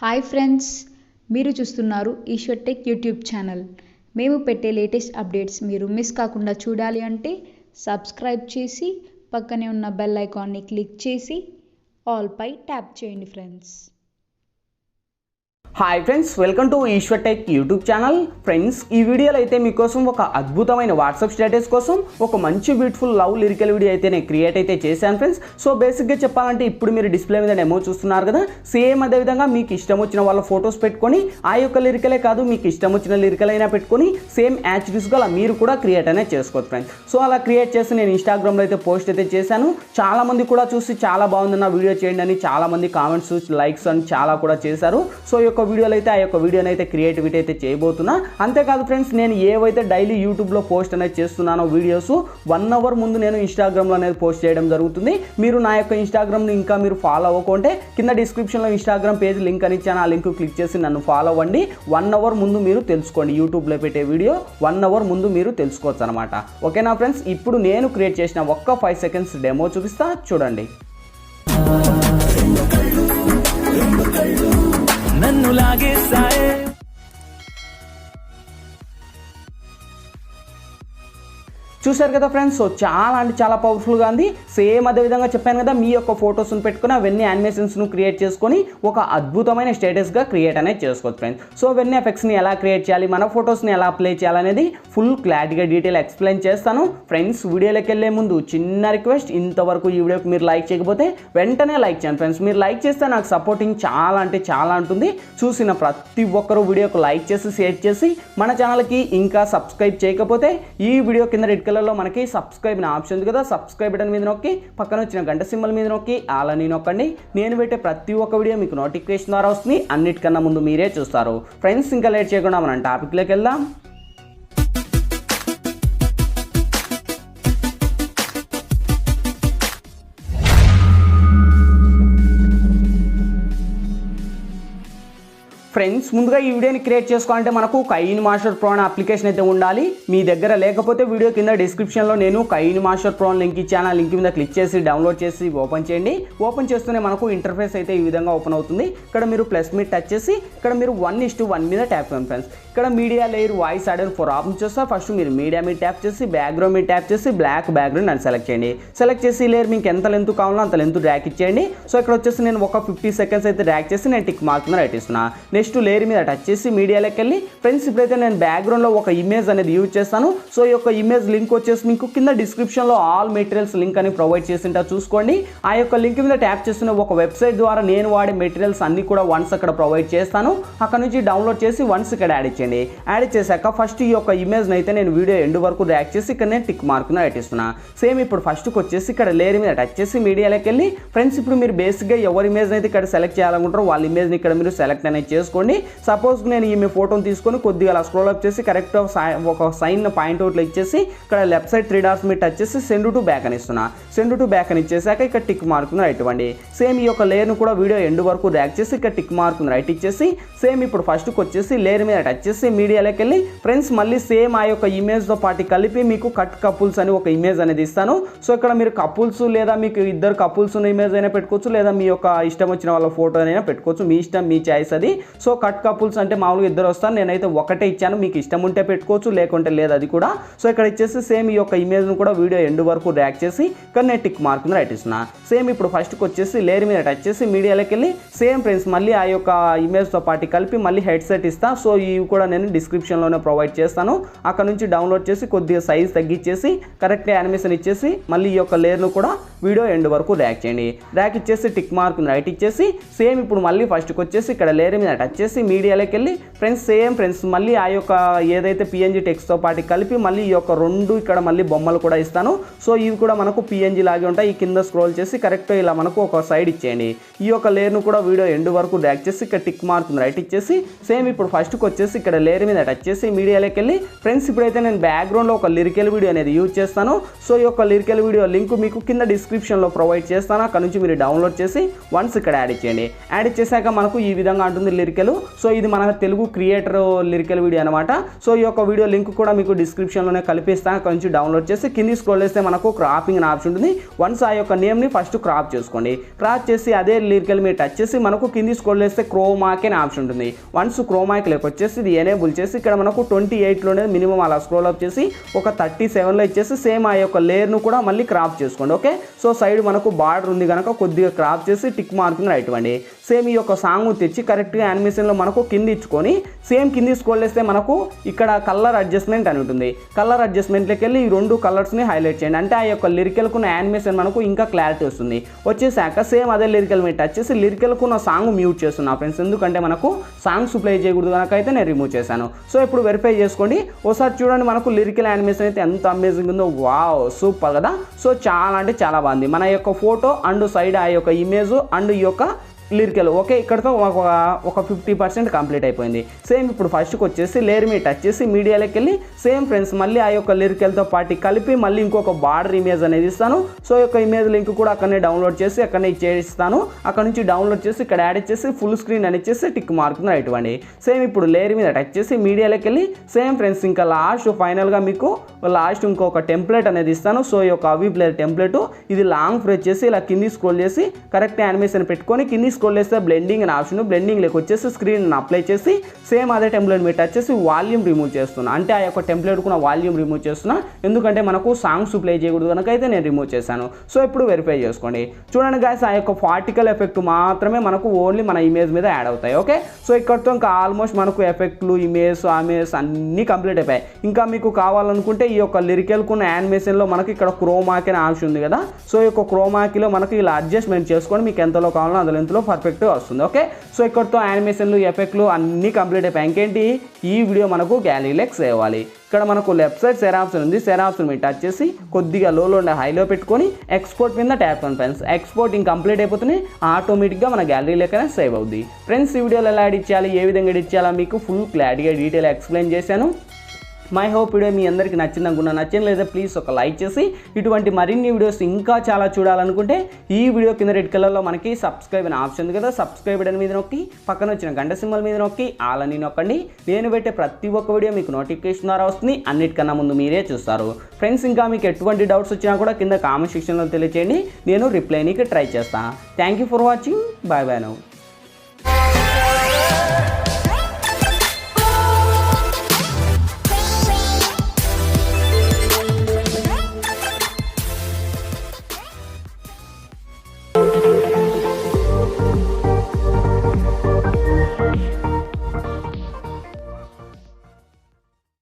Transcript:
Hi friends, మీరు చూస్తున్నారు Eshwar tech YouTube channel. మేము పెట్టే లేటెస్ట్ అప్డేట్స్ మీరు మిస్ కాకుండా చూడాలి అంటే సబ్స్క్రైబ్ చేసి పక్కనే ఉన్న బెల్ ఐకాన్ని క్లిక్ చేసి ఆల్ పై ట్యాప్ చేయండి friends. Hi friends, welcome to Eshwar tech YouTube channel. Friends, ఈ వీడియోలో అయితే మీకోసం ఒక అద్భుతమైన వాట్సాప్ స్టేటస్ కోసం ఒక మంచి బ్యూటిఫుల్ లవ్ లిరికల్ వీడియో అయితే నేను క్రియేట్ అయితే చేశాను ఫ్రెండ్స్. సో బేసిక్గా చెప్పాలంటే ఇప్పుడు మీరు డిస్ప్లే మీద డెమో చూస్తున్నారు కదా, సేమ్ అదేవిధంగా మీకు ఇష్టం వచ్చిన వాళ్ళ ఫొటోస్ పెట్టుకొని ఆ యొక్క లిరికలే కాదు మీకు ఇష్టం వచ్చిన లిరికల్ అయినా పెట్టుకొని సేమ్ యాక్చువల్స్గా అలా మీరు కూడా క్రియేట్ అనేది చేసుకోవచ్చు ఫ్రెండ్స్. సో అలా క్రియేట్ చేసి నేను ఇన్స్టాగ్రామ్లో అయితే పోస్ట్ అయితే చేశాను. చాలామంది కూడా చూసి చాలా బాగుంది నా వీడియో చేయండి అని చాలామంది కామెంట్స్ లైక్స్ అని చాలా కూడా చేశారు. సో ఈ యొక్క వీడియోలో అయితే ఆ యొక్క వీడియోని అయితే క్రియేటివిటీ అయితే చేయబోతున్నా. అంతేకాదు ఫ్రెండ్స్, నేను ఏవైతే డైలీ యూట్యూబ్లో పోస్ట్ అనేది చేస్తున్నానో వీడియోస్ 1 అవర్ ముందు నేను ఇన్స్టాగ్రామ్లో అనేది పోస్ట్ చేయడం జరుగుతుంది. మీరు నా యొక్క ఇన్స్టాగ్రామ్ని ఇంకా మీరు ఫాలో అవ్వకుంటే కింద డిస్క్రిప్షన్లో ఇన్స్టాగ్రామ్ పేజ్ లింక్ అని ఇచ్చాను. ఆ లింక్ క్లిక్ చేసి నన్ను ఫాలో అవ్వండి. 1 అవర్ ముందు మీరు తెలుసుకోండి. యూట్యూబ్లో పెట్టే వీడియో 1 అవర్ ముందు మీరు తెలుసుకోవచ్చు అనమాట. ఓకేనా ఫ్రెండ్స్, ఇప్పుడు నేను క్రియేట్ చేసిన ఒక్క 5 సెకండ్స్ డెమో చూపిస్తా, చూడండి. నన్ను లాగేసాయే చూసారు కదా ఫ్రెండ్స్. సో చాలా అంటే చాలా పవర్ఫుల్గా ఉంది. సేమ్ అదేవిధంగా చెప్పాను కదా, మీ యొక్క ఫొటోస్ని పెట్టుకుని అవన్నీ యానిమేషన్స్ను క్రియేట్ చేసుకొని ఒక అద్భుతమైన స్టేటస్గా క్రియేట్ అనేది చేసుకోవచ్చు ఫ్రెండ్స్. సో అవన్నీ ఎఫెక్ట్స్ని ఎలా క్రియేట్ చేయాలి, మన ఫొటోస్ని ఎలా అప్లై చేయాలనేది ఫుల్ క్లారిటీగా డీటెయిల్ ఎక్స్ప్లెయిన్ చేస్తాను ఫ్రెండ్స్. వీడియోలోకి వెళ్ళే ముందు చిన్న రిక్వెస్ట్, ఇంతవరకు ఈ వీడియోకి మీరు లైక్ చేయకపోతే వెంటనే లైక్ చేయండి ఫ్రెండ్స్. మీరు లైక్ చేస్తే నాకు సపోర్టింగ్ చాలా అంటే చాలా ఉంటుంది. చూసిన ప్రతి ఒక్కరూ వీడియోకి లైక్ చేసి షేర్ చేసి మన ఛానల్కి ఇంకా సబ్స్క్రైబ్ చేయకపోతే ఈ వీడియో కింద రెడ్ కలర్లో మనకి సబ్స్క్రైబ్ అనే ఆప్షన్ ఉంది కదా, సబ్స్క్రైబ్ బటన్ మీద నొక్కి పక్కన వచ్చిన గంట సింబల్ మీద నొక్కి ఆల్ అని నొక్కండి. నేను పెట్టే ప్రతి ఒక్క వీడియో మీకు నోటిఫికేషన్ ద్వారా వస్తుంది. అన్నిటికన్నా ముందు మీరే చూస్తారు ఫ్రెండ్స్. ఇంకా లేట్ చేయకుండా మనం టాపిక్లోకి వెళ్దాం. ఫ్రెండ్స్, ముందుగా ఈ వీడియోని క్రియేట్ చేసుకోవాలంటే మనకు కైనమాస్టర్ ప్రో అనే అప్లికేషన్ అయితే ఉండాలి. మీ దగ్గర లేకపోతే వీడియో కింద డిస్క్రిప్షన్లో నేను కైనమాస్టర్ ప్రో లింక్ ఇచ్చాను. ఆ లింక్ మీద క్లిక్ చేసి డౌన్లోడ్ చేసి ఓపెన్ చేయండి. ఓపెన్ చేస్తూనే మనకు ఇంటర్ఫేస్ అయితే ఈ విధంగా ఓపెన్ అవుతుంది. ఇక్కడ మీరు ప్లస్ మీద టచ్ చేసి ఇక్కడ మీరు 1:1 మీద ట్యాప్ చేయండి ఫ్రెండ్స్. ఇక్కడ media layer voice audio 4 options వస్తాయి. ఫస్ట్ మీరు మీడియా మీద ట్యాప్ చేసి బ్యాక్గ్రౌండ్ మీద ట్యాప్ చేసి బ్లాక్ బ్యాక్గ్రౌండ్ అని సెలెక్ట్ చేయండి. సెలెక్ట్ చేసి లేయర్ మీకు ఎంత లెంత్ కావాలో అంత లెంత్ డ్రాగ్ ఇచ్చేయండి. సో ఇక్కడ వచ్చేసి నేను ఒక 50 సెకండ్స్ అయితే డ్రాగ్ చేసి నేను టిక్ మార్క్ మీద రైట్ ఇస్తున్నా. నెక్స్ట్ లేయర్ మీద టచ్ చేసి మీడియాలోకి వెళ్ళి ఫ్రెండ్స్ ఇప్పుడైతే నేను బ్యాక్గ్రౌండ్లో ఒక ఇమేజ్ అనేది యూజ్ చేస్తాను. సో ఈ యొక్క ఇమేజ్ లింక్ వచ్చేసి మీకు కింద డిస్క్రిప్షన్లో ఆల్ మెటీరియల్స్ లింక్ అని ప్రొవైడ్ చేసింటా చూసుకోండి. ఆ యొక్క లింక్ మీద ట్యాప్ చేస్తున్న ఒక వెబ్సైట్ ద్వారా నేను వాడే మెటీరియల్స్ అన్ని కూడా వన్స్ అక్కడ ప్రొవైడ్ చేస్తాను. అక్కడ నుంచి డౌన్లోడ్ చేసి వన్స్ ఇక్కడ యాడ్ ఇచ్చేయండి. యాడ్ చేశాక ఫస్ట్ ఈ యొక్క ఇమేజ్ని అయితే నేను వీడియో ఎండ్ వరకు డ్రాగ్ చేసి ఇక్కడ నేను టిక్ మార్క్ను రైట్ ఇస్తున్నా. సేమ్ ఇప్పుడు ఫస్ట్కి వచ్చేసి ఇక్కడ లేయర్ మీద టచ్ చేసి మీడియాలోకి వెళ్ళి ఫ్రెండ్స్ ఇప్పుడు మీరు బేసిక్గా ఎవరి ఇమేజ్ని అయితే ఇక్కడ సెలెక్ట్ చేయాలనుకుంటారో వాళ్ళ ఇమేజ్ని ఇక్కడ మీరు సెలెక్ట్ అనేది చేసుకోండి. సపోజ్ నేను ఈ మీ ఫోటోని తీసుకొని కొద్దిగా అలా స్క్రోల్ అప్ చేసి కరెక్ట్ ఒక సైన్ పాయింట్ అవుట్లో ఇచ్చేసి ఇక్కడ లెఫ్ట్ సైడ్ 3 డాట్స్ మీద టచ్ చేసి సెండ్ టు బ్యాక్ అని ఇస్తున్నా. సెండ్ టు బ్యాక్ అని ఇచ్చేసాక ఇక్కడ టిక్ మార్క్ను రైట్ ఇవ్వండి. సేమ్ ఈ యొక్క లేయర్ను కూడా వీడియో ఎండ్ వరకు డ్రాగ్ చేసి ఇక్కడ టిక్ మార్క్ను రైట్ ఇచ్చేసి సేమ్ ఇప్పుడు ఫస్ట్కి వచ్చేసి లేయర్ మీద టచ్ చేసి మీడియాలోకి వెళ్ళి ఫ్రెండ్స్ మళ్ళీ సేమ్ ఆ యొక్క ఇమేజ్తో పాటు కలిపి మీకు కట్ కపుల్స్ అని ఒక ఇమేజ్ అనేది ఇస్తాను. సో ఇక్కడ మీరు కపుల్స్ లేదా మీకు ఇద్దరు కపుల్స్ ఉన్న ఇమేజ్ అయినా పెట్టుకోవచ్చు, లేదా మీ యొక్క ఇష్టం వచ్చిన వాళ్ళ ఫోటో అయినా పెట్టుకోవచ్చు. మీ ఇష్టం, మీ చాయిస్ అది. సో కట్ కపుల్స్ అంటే మామూలుగా ఇద్దరు వస్తాను, నేనైతే ఒకటే ఇచ్చాను. మీకు ఇష్టం ఉంటే పెట్టుకోవచ్చు, లేకుంటే లేదు అది కూడా. సో ఇక్కడ ఇచ్చేసి సేమ్ ఈ యొక్క ఇమేజ్ను కూడా వీడియో ఎండ్ వరకు డ్రాగ్ చేసి ఇక్కడ నేను టిక్ మార్క్ను రైట్ ఇస్తున్నా. సేమ్ ఇప్పుడు ఫస్ట్కి వచ్చేసి లేయర్ మీద టచ్ చేసి మీడియాలోకి వెళ్ళి సేమ్ ఫ్రెండ్స్ మళ్ళీ ఆ యొక్క ఇమేజ్తో పాటు కలిపి మళ్ళీ హెడ్సెట్ ఇస్తా. సో ఇవి కూడా నేను డిస్క్రిప్షన్లోనే ప్రొవైడ్ చేస్తాను. అక్కడ నుంచి డౌన్లోడ్ చేసి కొద్దిగా సైజ్ తగ్గించేసి కరెక్ట్ యానిమేషన్ ఇచ్చేసి మళ్ళీ ఈ యొక్క లేయర్ను కూడా వీడియో ఎండ్ వరకు డ్రాగ్ చేయండి. డ్రాగ్ ఇచ్చేసి టిక్ మార్క్ను రైట్ ఇచ్చేసి సేమ్ ఇప్పుడు మళ్ళీ ఫస్ట్కి వచ్చేసి ఇక్కడ లేయర్ మీద టచ్ చేసి మీడియాలోకి వెళ్ళి ఫ్రెండ్స్ సేమ్ ఫ్రెండ్స్ మళ్ళీ ఆ యొక్క ఏదైతే పిఎన్జీ టెక్స్ట్తో పాటు కలిపి మళ్ళీ ఈ యొక్క 2 ఇక్కడ మళ్ళీ బొమ్మలు కూడా ఇస్తాను. సో ఇవి కూడా మనకు పిఎన్జీ లాగే ఉంటాయి. ఈ కింద స్క్రోల్ చేసి కరెక్ట్ ఇలా మనకు ఒక సైడ్ ఇచ్చేయండి. ఈ యొక్క లేయర్ను కూడా వీడియో ఎండ్ వరకు డ్రాగ్ చేసి ఇక్కడ టిక్ మార్క్ను రైట్ ఇచ్చేసి సేమ్ ఇప్పుడు ఫస్ట్కి వచ్చేసి ఇక్కడ లేయర్ మీద టచ్ చేసి మీడియాలోకి వెళ్ళి ఫ్రెండ్స్ ఇప్పుడైతే నేను బ్యాక్గ్రౌండ్లో ఒక లిరికల్ వీడియో అనేది యూజ్ చేస్తాను. సో ఈ యొక్క లిరికల్ వీడియో లింక్ మీకు కింద డిస్క్రిప్షన్లో ప్రొవైడ్ చేస్తాను. అక్కడ నుంచి మీరు డౌన్లోడ్ చేసి వన్స్ ఇక్కడ యాడ్ ఇచ్చేయండి. యాడ్ ఇచ్చేసాక మనకు ఈ విధంగా ఉంటుంది లిరికల్ లిరికల్. సో ఇది మన తెలుగు క్రియేటర్ లిరికల్ వీడియో అనమాట. సో ఈ యొక్క వీడియో లింక్ కూడా మీకు డిస్క్రిప్షన్లోనే కలిపిస్తాను, అక్కడ నుంచి డౌన్లోడ్ చేసి కింది స్క్రోల్ చేస్తే మనకు క్రాపింగ్ అనే ఆప్షన్ ఉంటుంది. వన్స్ ఆ యొక్క నేమ్ని ఫస్ట్ క్రాప్ చేసుకోండి. క్రాప్ చేసి అదే లిరికల్ మీరు టచ్ చేసి మనకు కింది స్క్రోల్ చేస్తే క్రోమాకి అనే ఆప్షన్ ఉంటుంది. వన్స్ క్రోమాకి వచ్చేసి ఇది ఎనేబుల్ చేసి ఇక్కడ మనకు 28లోనే మినిమం అలా స్క్రోల్ అప్ చేసి ఒక 37లో ఇచ్చేసి సేమ్ ఆ యొక్క లేయర్ను కూడా మళ్ళీ క్రాప్ చేసుకోండి. ఓకే, సో సైడ్ మనకు బార్డర్ ఉంది కనుక కొద్దిగా క్రాప్ చేసి టిక్ మార్కింగ్ రైట్ ఇవ్వండి. సేమ్ ఈ యొక్క సాంగ్ తెచ్చి కరెక్ట్గా యానిమేషన్లో మనకు కింది ఇచ్చుకొని సేమ్ కింది స్క్రోల్ చేస్తే మనకు ఇక్కడ కలర్ అడ్జస్ట్మెంట్ అని ఉంటుంది. కలర్ అడ్జస్ట్మెంట్లోకి వెళ్ళి ఈ 2 కలర్స్ని హైలైట్ చేయండి. అంటే ఆ యొక్క లిరికల్కున్న యానిమేషన్ మనకు ఇంకా క్లారిటీ వస్తుంది. వచ్చేసాక సేమ్ అదే లిరికల్ మీద టచ్ చేసి లిరికల్కున్న సాంగ్ మ్యూట్ చేస్తున్నా ఫ్రెండ్స్, ఎందుకంటే మనకు సాంగ్స్ ప్లే చేయకూడదు కనుక అయితే నేను రిమూవ్ చేశాను. సో ఇప్పుడు వెరిఫై చేసుకోండి. ఒకసారి చూడండి మనకు లిరికల్ యానిమేషన్ అయితే ఎంత అమేజింగ్ ఉందో. వావ్, సూపర్ కదా. సో చాలా అంటే చాలా బాగుంది. మన యొక్క ఫోటో అండ్ సైడ్ ఆ యొక్క ఇమేజ్ అండ్ ఈ యొక్క లిరికల్ ఓకే, ఇక్కడతో ఒక 50% కంప్లీట్ అయిపోయింది. సేమ్ ఇప్పుడు ఫస్ట్కి వచ్చేసి లేయర్ మీద టచ్ చేసి మీడియాలోకి వెళ్ళి సేమ్ ఫ్రెండ్స్ మళ్ళీ ఆ యొక్క లిరికల్తో పాటు కలిపి మళ్ళీ ఇంకొక బార్డర్ ఇమేజ్ అనేది ఇస్తాను. సో ఈ యొక్క ఇమేజ్ లింక్ కూడా అక్కడనే డౌన్లోడ్ చేసి అక్కడనే ఇచ్చేస్తాను. అక్కడ నుంచి డౌన్లోడ్ చేసి ఇక్కడ యాడ్ చేసి ఫుల్ స్క్రీన్ అని ఇచ్చేసి టిక్ మార్కింగ్ రైట్ ఇవ్వండి. సేమ్ ఇప్పుడు లేయర్ మీద టచ్ చేసి మీడియాలోకి వెళ్ళి సేమ్ ఫ్రెండ్స్ ఇంకా లాస్ట్ ఫైనల్గా మీకు లాస్ట్ ఇంకొక టెంప్లెట్ అనేది ఇస్తాను. సో ఈ యొక్క అవి ప్లేయర్ టెంప్లెట్ ఇది లాంగ్ ప్రెస్ చేసి ఇలా కింది స్క్రోల్ చేసి కరెక్ట్ యానిమేషన్ పెట్టుకొని కింది స్క్రోల్ చేస్తే బ్లెండింగ్ అనే ఆప్షన్, బ్లెండింగ్లోకి వచ్చేసి స్క్రీన్ అప్లై చేసి సేమ్ అదే టెంప్లెట్ మీద టచ్ చేసి వాల్యూమ్ రిమూవ్ చేస్తున్నా. అంటే ఆ యొక్క టెంప్లెట్ కూడా వాల్యూమ్ రిమూవ్ చేస్తున్నా, ఎందుకంటే మనకు సాంగ్స్ ప్లే చేయకూడదు కనుక అయితే నేను రిమూవ్ చేశాను. సో ఇప్పుడు వెరిఫై చేసుకోండి. చూడండి గాయస్, ఆ యొక్క పార్టికల్ ఎఫెక్ట్ మాత్రమే మనకు ఓన్లీ మన ఇమేజ్ మీద యాడ్ అవుతాయి. ఓకే, సో ఇక్కడతో ఇంకా ఆల్మోస్ట్ మనకు ఎఫెక్ట్లు ఇమేజ్ అన్నీ కంప్లీట్ అయిపోయాయి. ఇంకా మీకు కావాలనుకుంటే ఈ యొక్క లిరికల్కున్న యానిమేషన్లో మనకి ఇక్కడ క్రోమాకి అనే ఆప్షన్ ఉంది కదా. సో ఈ యొక్క క్రోమాకిలో మనకి ఇలా అడ్జస్ట్మెంట్ చేసుకొని మీకు ఎంతలో కావాలో అంత లెంత్లో పర్ఫెక్ట్గా వస్తుంది. ఓకే, సో ఇక్కడతో యానిమేషన్లు ఎఫెక్ట్లు అన్నీ కంప్లీట్ అయిపోయాయి. ఇంకేంటి, ఈ వీడియో మనకు గ్యాలరీలోకి సేవ్ అవ్వాలి. ఇక్కడ మనకు లెఫ్ట్ సైడ్ షేర్ ఆప్షన్ ఉంది. షేర్ ఆప్షన్ మీద టచ్ చేసి కొద్దిగా లోలో ఉండే హైలో పెట్టుకొని ఎక్స్పోర్ట్ మీద ట్యాప్ అని ఫ్రెండ్స్. ఎక్స్పోర్ట్ ఇంకా కంప్లీట్ అయిపోతుంది, ఆటోమేటిక్గా మన గ్యాలరీలోకనే సేవ్ అవుద్ది. ఫ్రెండ్స్ ఈ వీడియోలో ఎలా ఎడిట్ చేయాలి, ఏ విధంగా ఎడిట్ చేయాలో మీకు ఫుల్ క్లారిటీగా డీటెయిల్ ఎక్స్ప్లెయిన్ చేశాను. మై హోప్ వీడియో మీ అందరికీ నచ్చింది అనుకున్నా. నచ్చింది లేదా ప్లీజ్ ఒక లైక్ చేసి ఇటువంటి మరిన్ని వీడియోస్ ఇంకా చాలా చూడాలనుకుంటే ఈ వీడియో కింద రెడ్ కలర్లో మనకి సబ్స్క్రైబ్ అనే ఆప్షన్ ఉంది కదా, సబ్స్క్రైబ్ బటన్ మీద నొక్కి పక్కన వచ్చిన గంట సింబల్ మీద నొక్కి ఆల్ అని నొక్కండి. నేను పెట్టే ప్రతి ఒక్క వీడియో మీకు నోటిఫికేషన్ ద్వారా వస్తుంది, అన్నిటికన్నా ముందు మీరే చూస్తారు. ఫ్రెండ్స్ ఇంకా మీకు ఎటువంటి డౌట్స్ వచ్చినా కూడా కింద కామెంట్ సెక్షన్లో తెలియచేయండి, నేను రిప్లైనికి ట్రై చేస్తాను. Thank you for watching, bye bye now.